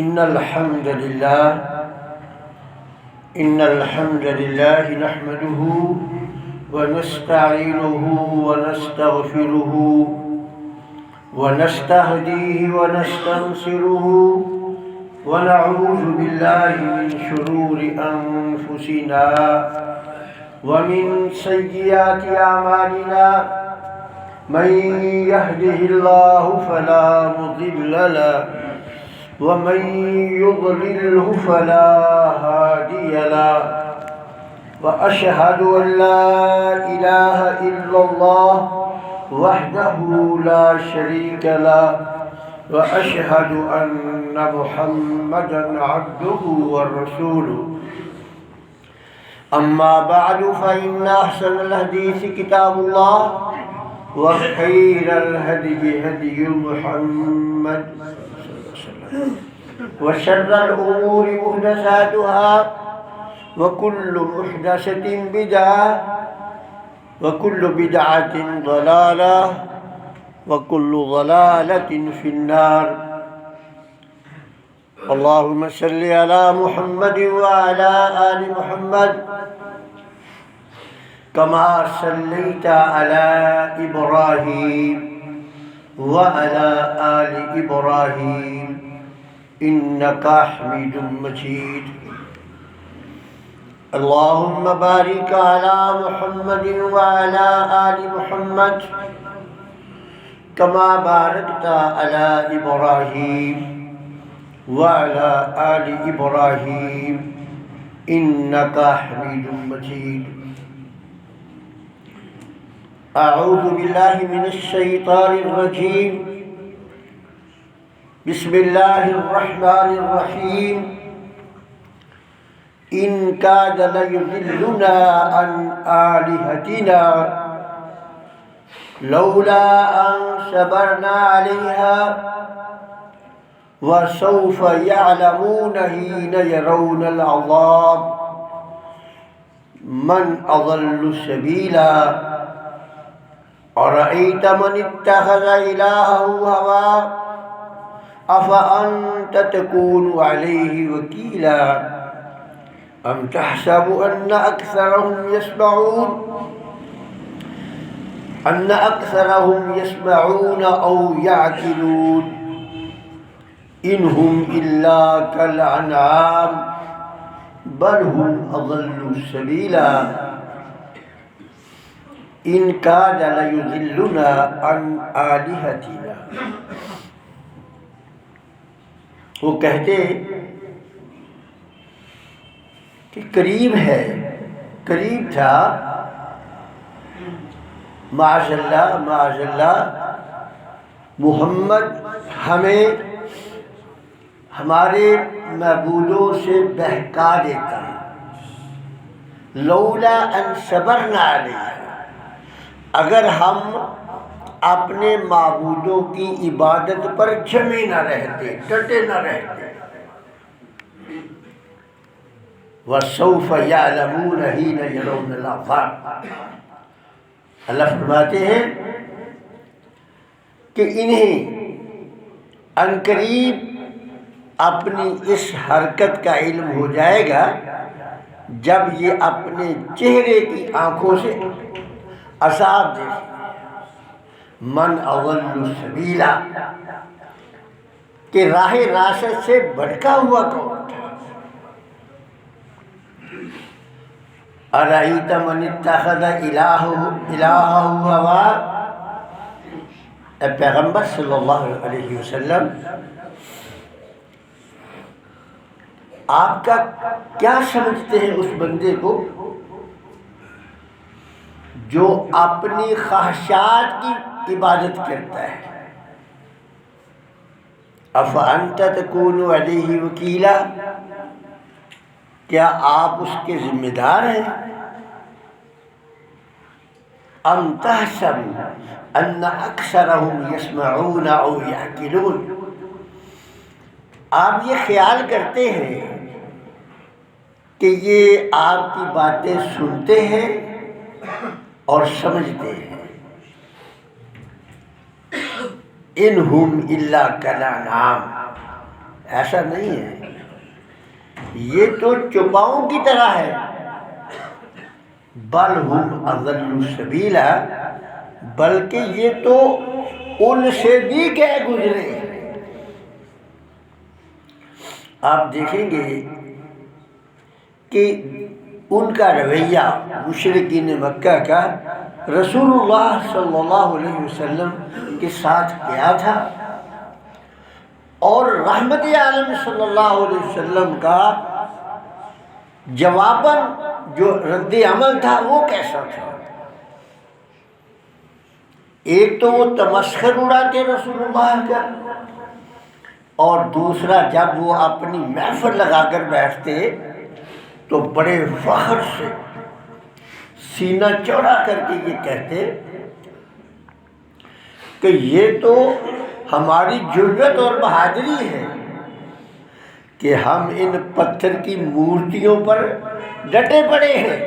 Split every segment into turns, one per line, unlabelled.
إن الحمد لله نحمده ونستعينه ونستغفره ونستهديه ونستنصره ونعوذ بالله من شرور أنفسنا ومن سيئات أعمالنا من يهده الله فلا مضل له ومن يضلله فلا هادي له وأشهد أن لا إله إلا الله وحده لا شريك له وأشهد أن محمدا عبده ورسوله أما بعد فإن أحسن الحديث كتاب الله وخير الهدي هدي محمد وشر الأمور محدثاتها وكل محدثة بدعة وكل بدعة ضلالة وكل ضلالة في النار. اللهم صل على محمد وعلى آل محمد كما صليت على إبراهيم وعلى آل إبراهيم إنك حميد مجيد. اللهم بارك على محمد وعلى آل محمد كما باركت على إبراهيم وعلى آل إبراهيم إنك حميد مجيد. أعوذ بالله من الشيطان الرجيم. بسم الله الرحمن الرحيم. إن كاد ليضلنا عن آلهتنا لولا أن صبرنا عليها وسوف يعلمون حين يرون العذاب من أضل سبيلا. أرأيت من اتخذ إلهه هواه أفأنت تكون عليه وكيلا أم تحسب أن أكثرهم يسمعون أو يعقلون إن هم إلا كالأنعام بل هم أضل سبيلا. إن كاد ليضلنا عن آلهتنا. وہ کہتے کہ قریب ہے، قریب تھا، معاذ اللہ محمد ہمیں ہمارے معبودوں سے بہکا دیتا ہے. لولا ان صبرنا علیہ، اگر ہم اپنے معبودوں کی عبادت پر جمے نہ رہتے، ڈٹے نہ رہتے. وَسَوْفَ يَعْلَمُونَ حِينَ يَرَوْنَ الْعَذَابَ. اللہ فرماتے ہیں کہ انہیں عنقریب اپنی اس حرکت کا علم ہو جائے گا جب یہ اپنے چہرے کی آنکھوں سے عذاب دیکھیں. من اضل سبیلا، کہ راہ راست سے بھٹکا ہوا کون تھا. ارأیت من اتخذ الہہ ہواه. اے پیغمبر صلی اللہ علیہ وسلم، آپ کا کیا سمجھتے ہیں اس بندے کو جو اپنی خواہشات کی عبادت کرتا ہے. افانت تکون علیہ وکیلا، کیا آپ اس کے ذمہ دار ہیں. ام تحسب ان اکثرهم یسمعون او یعقلون، آپ یہ خیال کرتے ہیں کہ یہ آپ کی باتیں سنتے ہیں اور سمجھتے ہیں. انہم الا کالانعام، ایسا نہیں ہے، یہ تو چوپاؤں کی طرح ہے، بل ہم اضل سبیلا، بلکہ یہ تو ان سے بھی کہہ گزرے۔ آپ دیکھیں گے کہ ان کا رویہ مشرکین مکہ کا رسول اللہ صلی اللہ علیہ وسلم کے ساتھ کیا تھا، اور رحمت عالم صلی اللہ علیہ وسلم کا جواباً جو رد عمل تھا وہ کیسا تھا۔ ایک تو وہ تمسخر اڑاتے رسول اللہ کا، اور دوسرا جب وہ اپنی محفل لگا کر بیٹھتے تو بڑے فخر سے سینہ چوڑا کر کے یہ کہتے کہ یہ تو ہماری جرأت اور بہادری ہے کہ ہم ان پتھر کی مورتیوں پر ڈٹے پڑے ہیں،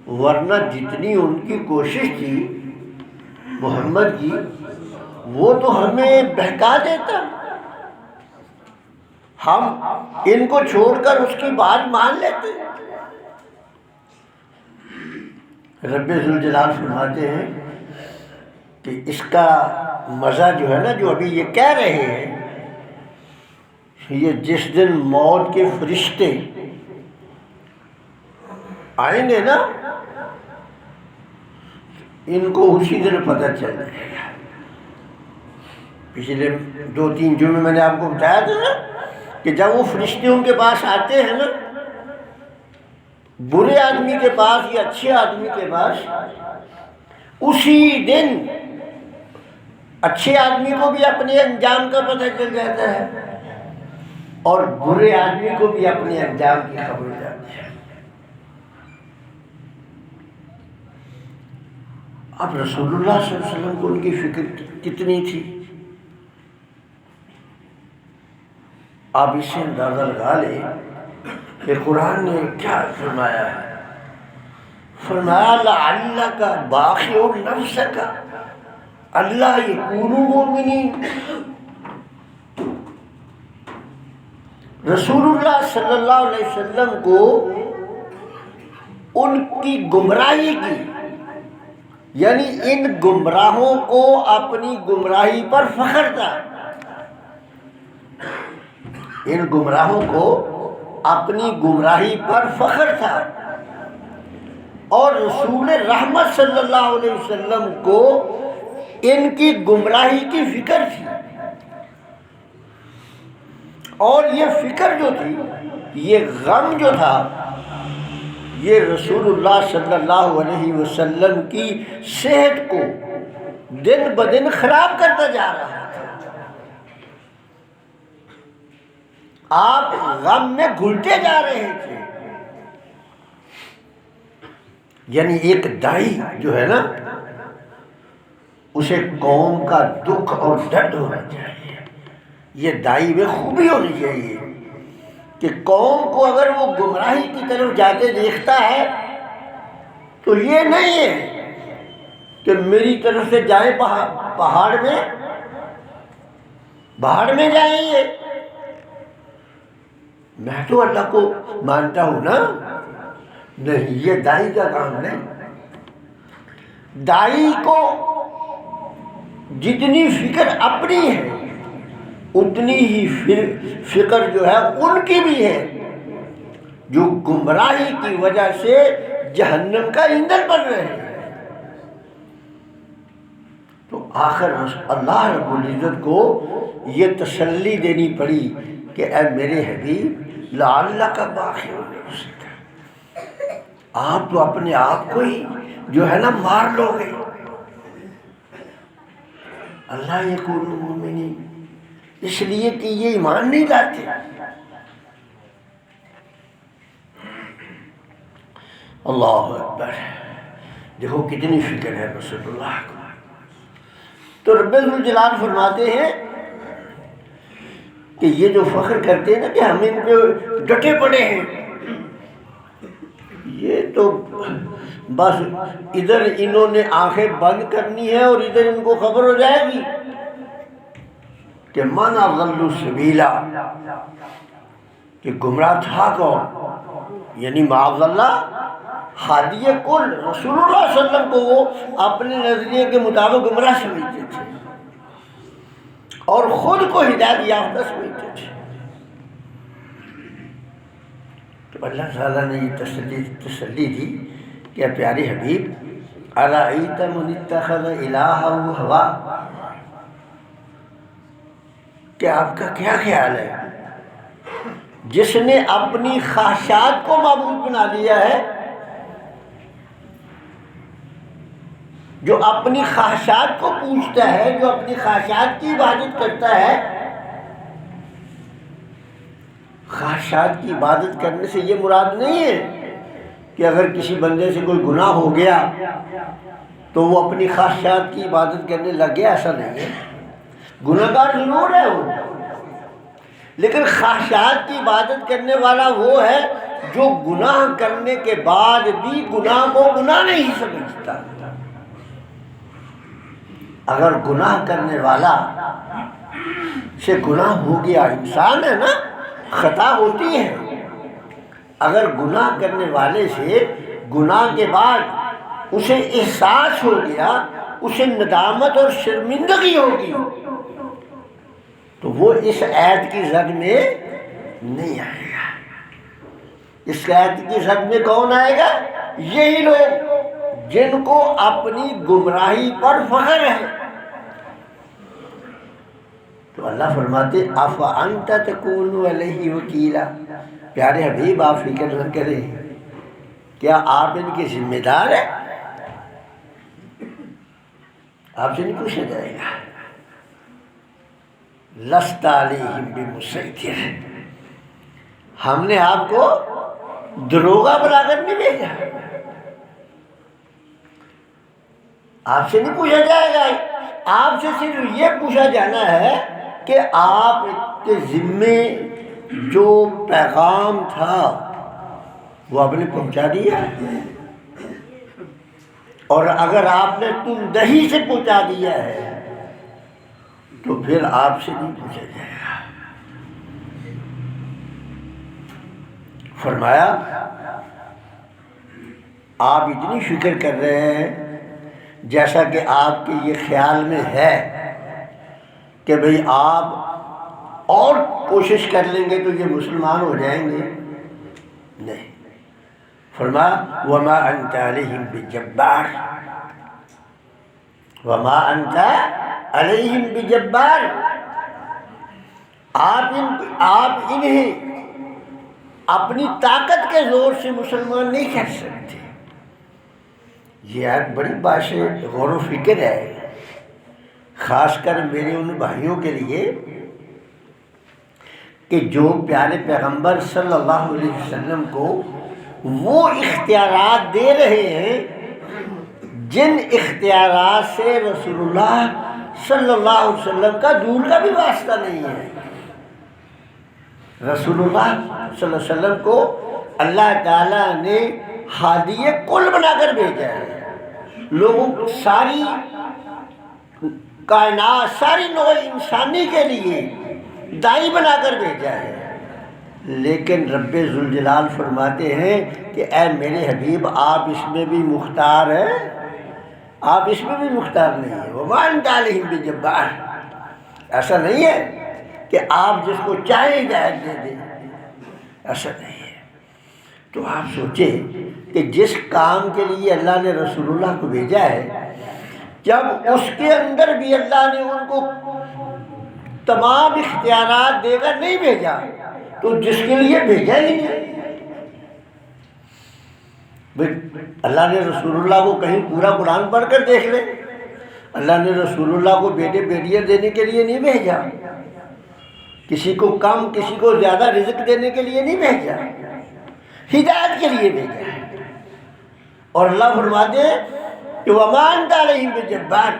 ورنہ جتنی ان کی کوشش تھی محمد کی وہ تو ہمیں بہکا دیتا، ہم ان کو چھوڑ کر اس کی بات مان لیتے۔ رب ذوالجلال فرماتے ہیں کہ اس کا مزہ جو ہے نا، جو ابھی یہ کہہ رہے ہیں، یہ جس دن موت کے فرشتے آئیں گے نا، ان کو اسی دن پتہ چل جائے گا۔ پچھلے 2-3 جمعے میں نے آپ کو بتایا تھا نا کہ جب وہ فرشتے ان کے پاس آتے ہیں نا، برے آدمی کے پاس یا اچھے آدمی کے پاس، اسی دن اچھے آدمی کو بھی اپنے انجام کا پتہ چل جاتا ہے اور برے آدمی کو بھی اپنے انجام کی خبر جاتی ہے۔ اب رسول اللہ صلی اللہ علیہ وسلم کو ان کی فکر کتنی تھی، آپ اس سے اندازہ لگا لیں کہ قرآن نے کیا فرمایا ہے۔ فرمایا لعلک باخع نفسک الا یکونوا مؤمنین۔ رسول اللہ صلی اللہ علیہ وسلم کو ان کی گمراہی کی، یعنی ان گمراہوں کو اپنی گمراہی پر فخر تھا، ان گمراہوں کو اپنی گمراہی پر فخر تھا، اور رسول رحمت صلی اللہ علیہ وسلم کو ان کی گمراہی کی فکر تھی۔ اور یہ فکر جو تھی، یہ غم جو تھا، یہ رسول اللہ صلی اللہ علیہ وسلم کی صحت کو دن بدن خراب کرتا جا رہا تھا۔ آپ غم میں گھلتے جا رہے تھے۔ یعنی ایک دائی جو ہے نا، اسے قوم کا دکھ اور درد ہونا چاہیے، یہ دائی میں خوبی ہونی چاہیے کہ قوم کو اگر وہ گمراہی کی طرف جاتے دیکھتا ہے تو یہ نہیں ہے کہ میری طرف سے جائیں پہاڑ میں جائیں یہ، میں تو اللہ کو مانتا ہوں نا، نہیں، یہ دائی کا کام نہیں۔ دائی کو جتنی فکر اپنی ہے اتنی ہی فکر جو ہے ان کی بھی ہے، جو گمراہی کی وجہ سے جہنم کا ایندھن بن رہے ہیں۔ تو آخر اللہ رب العزت کو یہ تسلی دینی پڑی کہ اے میرے حبیب لعلک باخع نفسک، آپ تو اپنے آپ کو ہی جو ہے نا مار لو گے، اللہ یکونوا مؤمنین، اس لیے کہ یہ ایمان نہیں لاتے۔ اللہ اکبر، دیکھو کتنی فکر ہے رسول اللہ کو۔ تو رب ذوالجلال فرماتے ہیں کہ یہ جو فخر کرتے ہیں نا کہ ہم ان پہ ڈٹے پڑے ہیں، یہ تو بس ادھر انہوں نے آنکھیں بند کرنی ہے اور ادھر ان کو خبر ہو جائے گی کہ من اضل سبیلا، کہ گمراہ تھا کون، یعنی معاذ اللہ ہادی کل رسول اللہ صلی اللہ علیہ وسلم کو وہ اپنے نظریے کے مطابق گمراہ سمجھتے تھے اور خود کو ہدایت یافتہ سمجھتے تھے۔ تو اللہ تعالیٰ نے یہ تسلی دی کہ پیارے حبیب ارأیت من اتخذ الہہ ہوا، کہ آپ کا کیا خیال ہے جس نے اپنی خواہشات کو معبود بنا لیا ہے، جو اپنی خواہشات کو پوجتا ہے، جو اپنی خواہشات کی عبادت کرتا ہے۔ خواہشات کی عبادت کرنے سے یہ مراد نہیں ہے کہ اگر کسی بندے سے کوئی گناہ ہو گیا تو وہ اپنی خواہشات کی عبادت کرنے لگ گیا، ایسا نہیں ہے۔ گناہ گار ضرور ہے وہ، لیکن خواہشات کی عبادت کرنے والا وہ ہے جو گناہ کرنے کے بعد بھی گناہ کو گناہ نہیں سمجھتا۔ اگر گناہ کرنے والا سے گناہ ہو گیا، انسان ہے نا، خطا ہوتی ہے، اگر گناہ کرنے والے سے گناہ کے بعد اسے احساس ہو گیا، اسے ندامت اور شرمندگی ہوگی، تو وہ اس عید کی زد میں نہیں آئے گا۔ اس عید کی زد میں کون آئے گا؟ یہی لوگ جن کو اپنی گمراہی پر فخر ہے۔ تو اللہ فرماتے افانت تکون علیہ وکیلا، پیارے حبیب آپ فکر نہ کریں، کیا آپ ان کے ذمہ دار ہیں؟ آپ سے نہیں پوچھا جائے گا۔ لست علیہم بمسیطر، ہم نے آپ کو دروغہ بنا کر نہیں بھیجا، آپ سے نہیں پوچھا جائے گا۔ آپ سے صرف یہ پوچھا جانا ہے کہ آپ کے ذمے جو پیغام تھا وہ آپ نے پہنچا دیا، اور اگر آپ نے تم دہی سے پہنچا دیا ہے تو پھر آپ سے نہیں پوچھا جائے گا۔ فرمایا آپ اتنی فکر کر رہے ہیں جیسا کہ آپ کے یہ خیال میں ہے کہ بھئی آپ اور کوشش کر لیں گے تو یہ مسلمان ہو جائیں گے، نہیں۔ فرمایا وما انت علیہم بجبار، وما انت علیہم بجبار، آپ انہیں اپنی طاقت کے زور سے مسلمان نہیں کر سکتے۔ یہ ایک بڑی بات غور و فکر ہے، خاص کر میرے ان بھائیوں کے لیے کہ جو پیارے پیغمبر صلی اللہ علیہ وسلم کو وہ اختیارات دے رہے ہیں جن اختیارات سے رسول اللہ صلی اللہ علیہ وسلم کا دور کا بھی واسطہ نہیں ہے۔ رسول اللہ صلی اللہ علیہ وسلم کو اللہ تعالیٰ نے ہادی کل بنا کر بھیجا ہے، لوگوں ساری کائنات، ساری نوع انسانی کے لیے دائی بنا کر بھیجا ہے۔ لیکن رب ذوالجلال فرماتے ہیں کہ اے میرے حبیب آپ اس میں بھی مختار ہیں، آپ اس میں بھی مختار نہیں ہیں۔ وما انت علیہم بجبار، ایسا نہیں ہے کہ آپ جس کو چاہے ہدایت دے دیں، ایسا نہیں ہے۔ تو آپ سوچیں کہ جس کام کے لیے اللہ نے رسول اللہ کو بھیجا ہے، جب اس کے اندر بھی اللہ نے ان کو تمام اختیارات دے کر نہیں بھیجا تو جس کے لیے بھیجا ہی نہیں۔ اللہ نے رسول اللہ کو کہیں پورا قرآن پڑھ کر دیکھ لیں، اللہ نے رسول اللہ کو بیٹے بیٹیاں دینے کے لیے نہیں بھیجا، کسی کو کم کسی کو زیادہ رزق دینے کے لیے نہیں بھیجا، ہدایت کے لیے بھیجا۔ اور اللہ فرماتے ہیں کہ وما انت علیہم بجبار،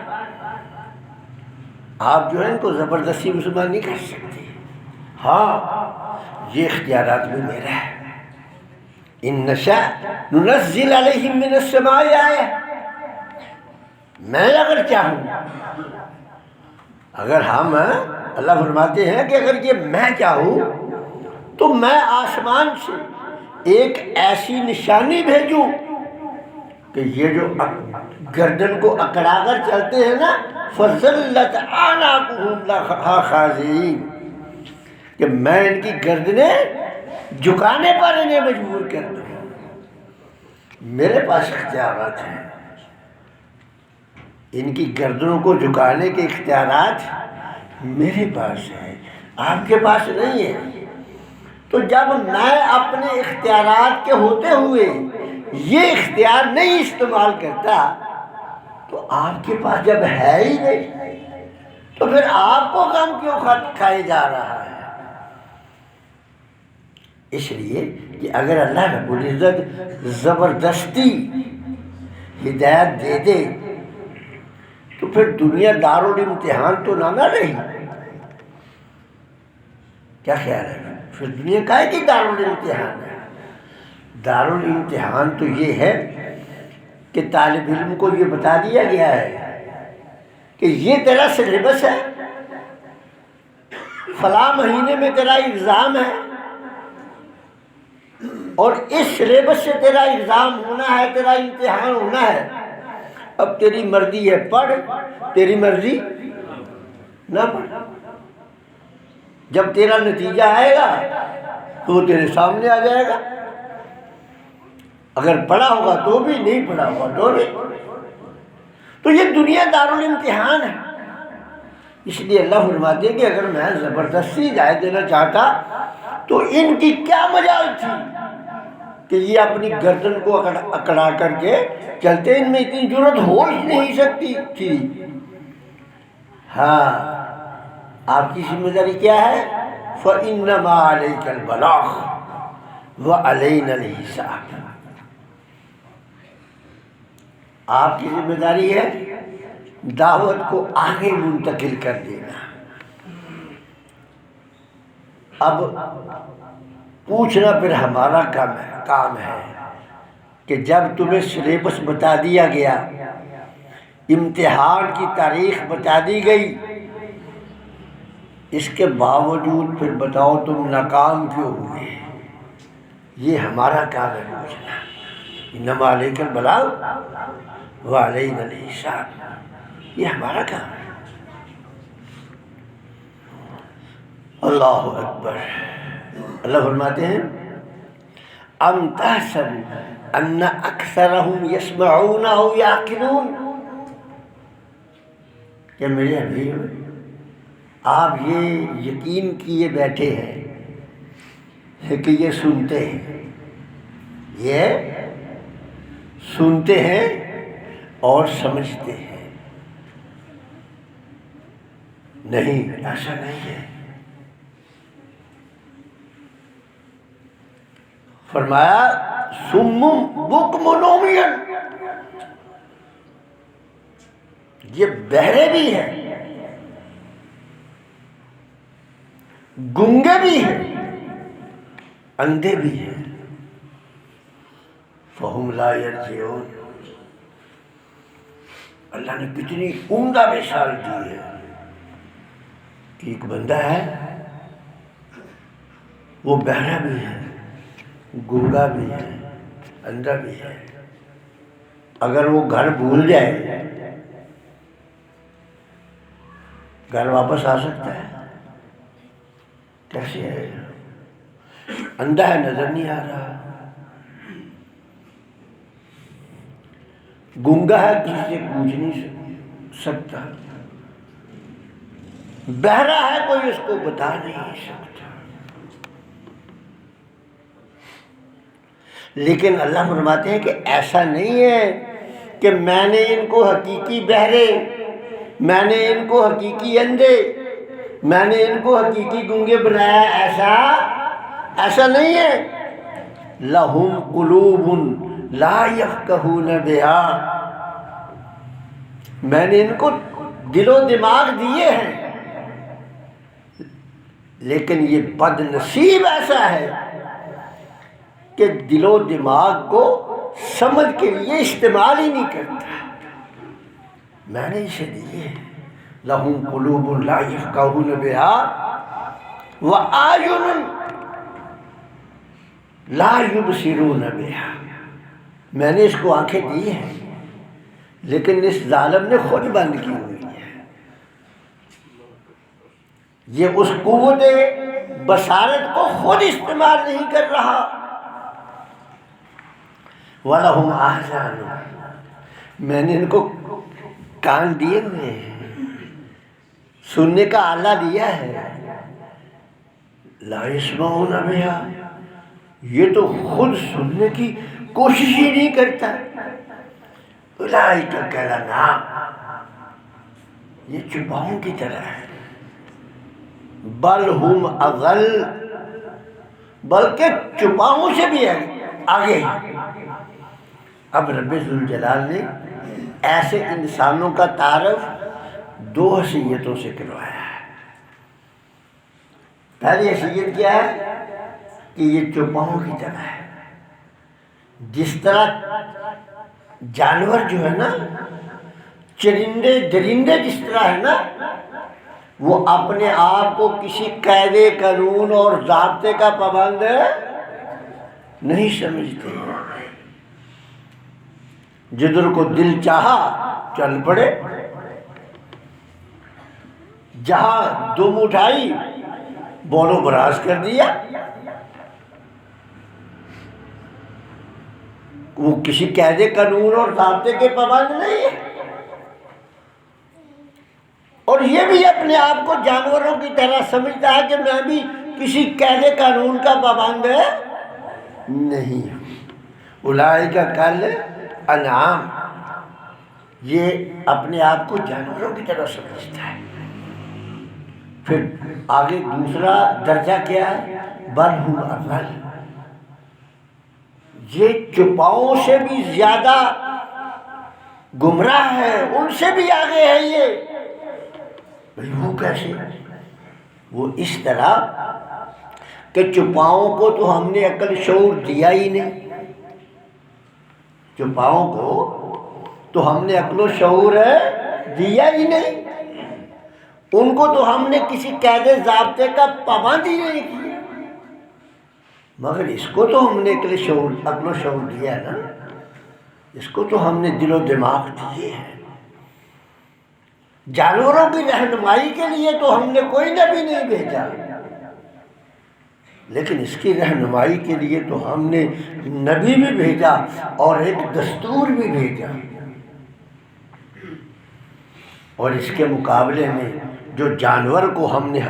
آپ جو ہے ان کو زبردستی مسلمان نہیں کر سکتے۔ ہاں یہ اختیارات بھی میرا ہے۔ ان نشاء ننزل علیہم من السماء آیہ، میں اگر چاہوں، اگر ہم اللہ فرماتے ہیں کہ اگر یہ میں چاہوں تو میں آسمان سے ایک ایسی نشانی بھیجوں کہ یہ جو گردن کو اکڑا کر چلتے ہیں نا، فَذَلَّتْ أَعْنَاقُهُمْ لَهَا خَاضِعِينَ، کہ میں ان کی گردنیں جھکانے پر انہیں مجبور کر دوں۔ میرے پاس اختیارات ہیں، ان کی گردنوں کو جھکانے کے اختیارات میرے پاس ہیں، آپ کے پاس نہیں ہے۔ تو جب میں اپنے اختیارات کے ہوتے ہوئے یہ اختیار نہیں استعمال کرتا تو آپ کے پاس جب ہے ہی نہیں تو پھر آپ کو غم کیوں کھائے جا رہا ہے؟ اس لیے کہ اگر اللہ رب العزت زبردستی ہدایت دے دے تو پھر دنیا دارالامتحان تو نہ رہی۔ کیا خیال ہے؟ پھر دنیا کائے کی دارالامتحان ہے؟ دارالامتحان تو یہ ہے کہ طالب علم کو یہ بتا دیا گیا ہے کہ یہ تیرا سلیبس ہے، فلاں مہینے میں تیرا ایگزام ہے اور اس سلیبس سے تیرا ایگزام ہونا ہے، تیرا امتحان ہونا ہے۔ اب تیری مرضی ہے پڑھ، تیری مرضی نہ پڑھ۔ جب تیرا نتیجہ آئے گا تو وہ تیرے سامنے آ جائے گا، اگر پڑھا ہوگا تو بھی، نہیں پڑھا ہوگا تو بھی۔ تو یہ دنیا دارالامتحان ہے۔ اس لیے اللہ فرماتے ہیں کہ اگر میں زبردستی ہدایت دینا چاہتا تو ان کی کیا مجال تھی کہ یہ اپنی گردن کو اکڑا کر کے چلتے، ان میں اتنی جرأت ہو ہی نہیں سکتی تھی۔ ہاں، آپ کی ذمہ داری کیا ہے؟ فَإِنَّمَا عَلَيْكَ الْبَلَاغُ وَعَلَيْنَا الْحِسَابُ۔ آپ کی ذمہ داری ہے دعوت کو آگے منتقل کر دینا۔ اب پوچھنا پھر ہمارا کام ہے کہ جب تمہیں سلیبس بتا دیا گیا، امتحان کی تاریخ بتا دی گئی، اس کے باوجود پھر بتاؤ تم ناکام کیوں ہوئے؟ یہ ہمارا کام ہے پوچھنا۔ انما علیک البلاغ وعلینا الحساب، یہ ہمارا کام ہے۔ اللہ اکبر۔ اللہ فرماتے ہیں ام تحسب ان اکثرهم یسمعون او یعقلون، کہ میرے حبیب آپ یہ یقین کیے بیٹھے ہیں کہ یہ سنتے ہیں، یہ سنتے ہیں اور سمجھتے ہیں؟ نہیں، ایسا نہیں ہے۔ فرمایا سم بکم عمی، یہ بہرے بھی ہیں، گنگے بھی ہیں، اندھے بھی ہیں۔ فہم لا یرجعون، اللہ نے کتنی عمدہ مثال دی ہے کہ ایک بندہ ہے، وہ بہرا بھی ہے، گنگا بھی ہے، اندھا بھی ہے۔ اگر وہ گھر بھول جائے، گھر واپس آ سکتا ہے؟ کیسے ہے؟ اندھا ہے، نظر نہیں آ رہا، گنگا ہے، کسی سے پوچھ نہیں سکتا، بہرا ہے، کوئی اس کو بتا نہیں سکتا۔ لیکن اللہ فرماتے ہیں کہ ایسا نہیں ہے کہ میں نے ان کو حقیقی بہرے، میں نے ان کو حقیقی اندھے، میں نے ان کو حقیقی گنگے بنایا، ایسا نہیں ہے۔ لہم قلوب لا یفقہون بہا، میں نے ان کو دل و دماغ دیے ہیں، لیکن یہ بد نصیب ایسا ہے کہ دل و دماغ کو سمجھ کے لیے استعمال ہی نہیں کرتا۔ میں نے اسے دیے، لہم قلوب لا یفقہون بہا وأعین لا یبصرون بہا، میں نے اس کو آنکھیں دی ہیں لیکن اس ظالم نے خود بند کی ہوئی ہے، یہ اس قوت بصارت کو خود استعمال نہیں کر رہا۔ وَلَهُمْ آذَانٌ، میں نے ان کو کان دیے ہوئے ہیں، سننے کا آلہ دیا ہے، لا يسمعون بها، یہ تو خود سننے کی کوشش ہی نہیں کرتا۔ اولئک کالانعام، یہ چوپاؤں کی طرح ہے، بل ہم اضل، بلکہ چوپاؤں سے بھی آگے ہیں۔ اب رب ذوالجلال نے ایسے انسانوں کا تعارف دو حیثیتوں سے کروایا ہے۔ پہلی حیثیت کیا ہے کہ یہ چوپاؤں کی طرح ہے، جس طرح جانور جو ہے نا، چرندے درندے جس طرح ہے نا، وہ اپنے آپ کو کسی قید قانون اور ضابطے کا پابند نہیں سمجھتے، جدھر کو دل چاہا چل پڑے، جہاں دم اٹھائی بولو براز کر دیا، وہ کسی قید قانون اور ضابطے کے پابند نہیں ہے، اور یہ بھی اپنے آپ کو جانوروں کی طرح سمجھتا ہے کہ میں بھی کسی قید قانون کا پابند نہیں ہوں۔ اولئک کالانعام، یہ اپنے آپ کو جانوروں کی طرح سمجھتا ہے۔ پھر آگے دوسرا درجہ کیا ہے؟ بل ہم اضل، یہ چوپاؤں سے بھی زیادہ گمراہ ہے، ان سے بھی آگے ہے۔ یہ بھئی وہ کیسے؟ وہ اس طرح کہ چوپاؤں کو تو ہم نے عقل شعور دیا ہی نہیں، چوپاؤں کو تو ہم نے عقل و شعور دیا ہی نہیں، ان کو تو ہم نے کسی قید ضابطے کا پابند ہی نہیں کیا، مگر اس کو تو ہم نے عقل و شعور دیا ہے نا، اس کو تو ہم نے دل و دماغ دیے ہیں۔ جانوروں کی رہنمائی کے لیے تو ہم نے کوئی نبی نہیں بھیجا، لیکن اس کی رہنمائی کے لیے تو ہم نے نبی بھی بھیجا اور ایک دستور بھی بھیجا، اور اس کے مقابلے میں جو جانور کو ہم نے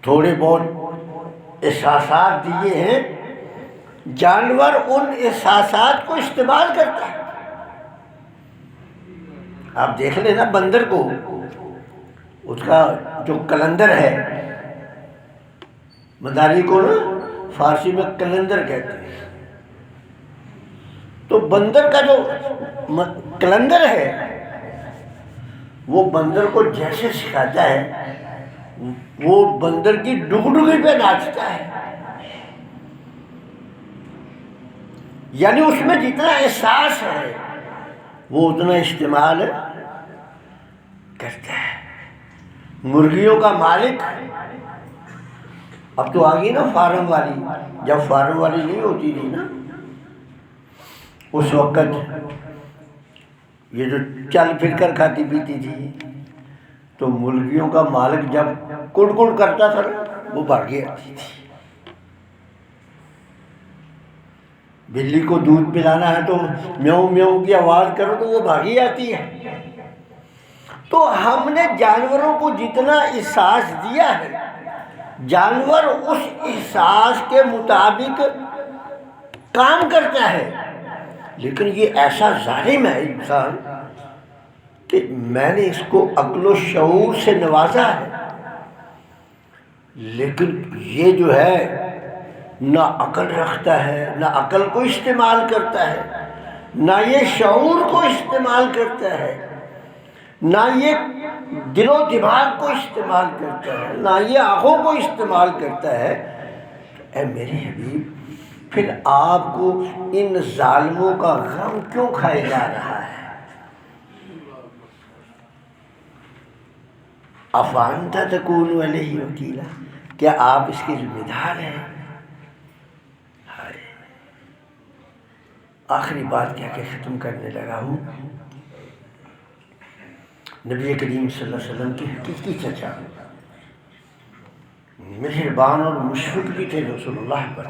تھوڑے بہت احساسات دیے ہیں، جانور ان احساسات کو استعمال کرتا ہے۔ آپ دیکھ لیں نا بندر کو، اس کا جو کلندر ہے، مداری کو نا فارسی میں کلندر کہتے ہیں، تو بندر کا جو کلندر ہے وہ بندر کو جیسے سکھاتا ہے وہ بندر کی ڈگڈگی پہ ناچتا ہے، یعنی اس میں جتنا احساس ہے وہ اتنا استعمال کرتا ہے۔ مرغیوں کا مالک، اب تو آ گئی نا فارم والی، جب فارم والی نہیں ہوتی تھی نا اس وقت یہ جو چل پھر کر کھاتی پیتی تھی، تو مرغیوں کا مالک جب کڑ کڑ کرتا تھا نا وہ بھاگی آتی تھی۔ بلی کو دودھ پلانا ہے تو میوں میوں کی آواز کرو تو وہ بھاگی آتی ہے۔ تو ہم نے جانوروں کو جتنا احساس دیا ہے، جانور اس احساس کے مطابق کام کرتا ہے، لیکن یہ ایسا ظالم ہے انسان کہ میں نے اس کو عقل و شعور سے نوازا ہے، لیکن یہ جو ہے نہ عقل رکھتا ہے، نہ عقل کو استعمال کرتا ہے، نہ یہ شعور کو استعمال کرتا ہے، نہ یہ دل و دماغ کو استعمال کرتا ہے، نہ یہ آنکھوں کو استعمال کرتا ہے۔ اے میرے حبیب، پھر آپ کو ان ظالموں کا غم کیوں کھائے جا رہا ہے؟ افانت تکون علیہ وکیلا، کیا آپ اس کے ذمہ دار ہیں؟ آخری بات کہہ کے ختم کرنے لگا ہوں، نبی کریم صلی اللہ علیہ وسلم کی حقیقی چچا مہربان اور مشفق بھی تھے رسول اللہ پر،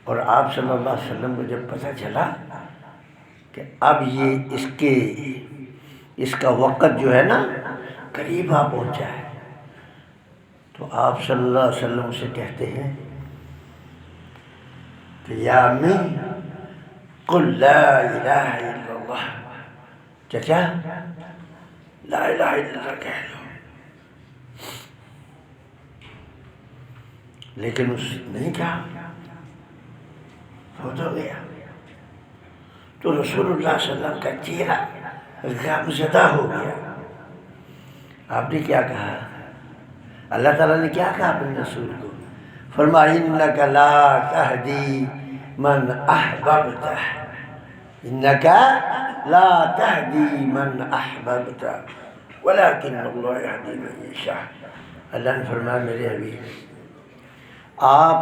اور آپ صلی اللہ علیہ وسلم کو جب پتہ چلا کہ اب یہ اس کا وقت جو ہے نا قریب آ پہنچا ہے، تو آپ صلی اللہ علیہ وسلم سے کہتے ہیں کہ یا امی قل لا الہ الا اللہ، چچا لا الہ الا اللہ کہہ لو۔ لیکن اس نہیں کہا، فوت ہو گیا۔ تو رسول اللہ صلی اللہ علیہ وسلم کا چہرہ غمزدہ ہو گیا۔ آپ نے کیا کہا؟ اللہ تعالیٰ نے کیا کہا اپنے رسول کو؟ فرمایا انک لا تہدی من احببت، انک لا تہدی من احببت ولکن اللہ یہدی من یشاء۔ اللہ نے فرمایا میرے حبیب، آپ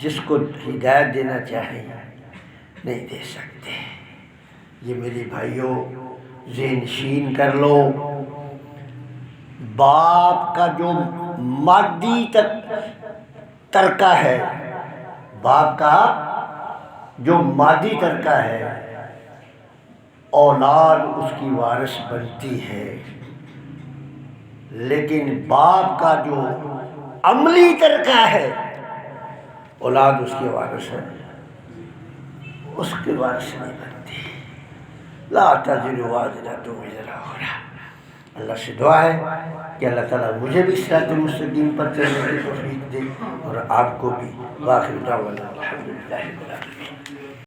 جس کو ہدایت دینا چاہیں نہیں دے سکتے۔ یہ میرے بھائیوں ذہن نشین کر لو، باپ کا جو مادی ترکہ ہے، باپ کا جو مادی ترکہ ہے، اولاد اس کی وارث بنتی ہے، لیکن باپ کا جو عملی ترکہ ہے اولاد اس کی وارث ہے، اس کی وارث نہیں بنتی۔ لا تزر وازرۃ وزر اخرى۔ اللہ سے دعا ہے کہ اللہ تعالیٰ مجھے بھی صراط مستقیم پر چلنے کی توفیق دے اور آپ کو بھی۔ وآخر دعوانا الحمدللہ رب العالمین۔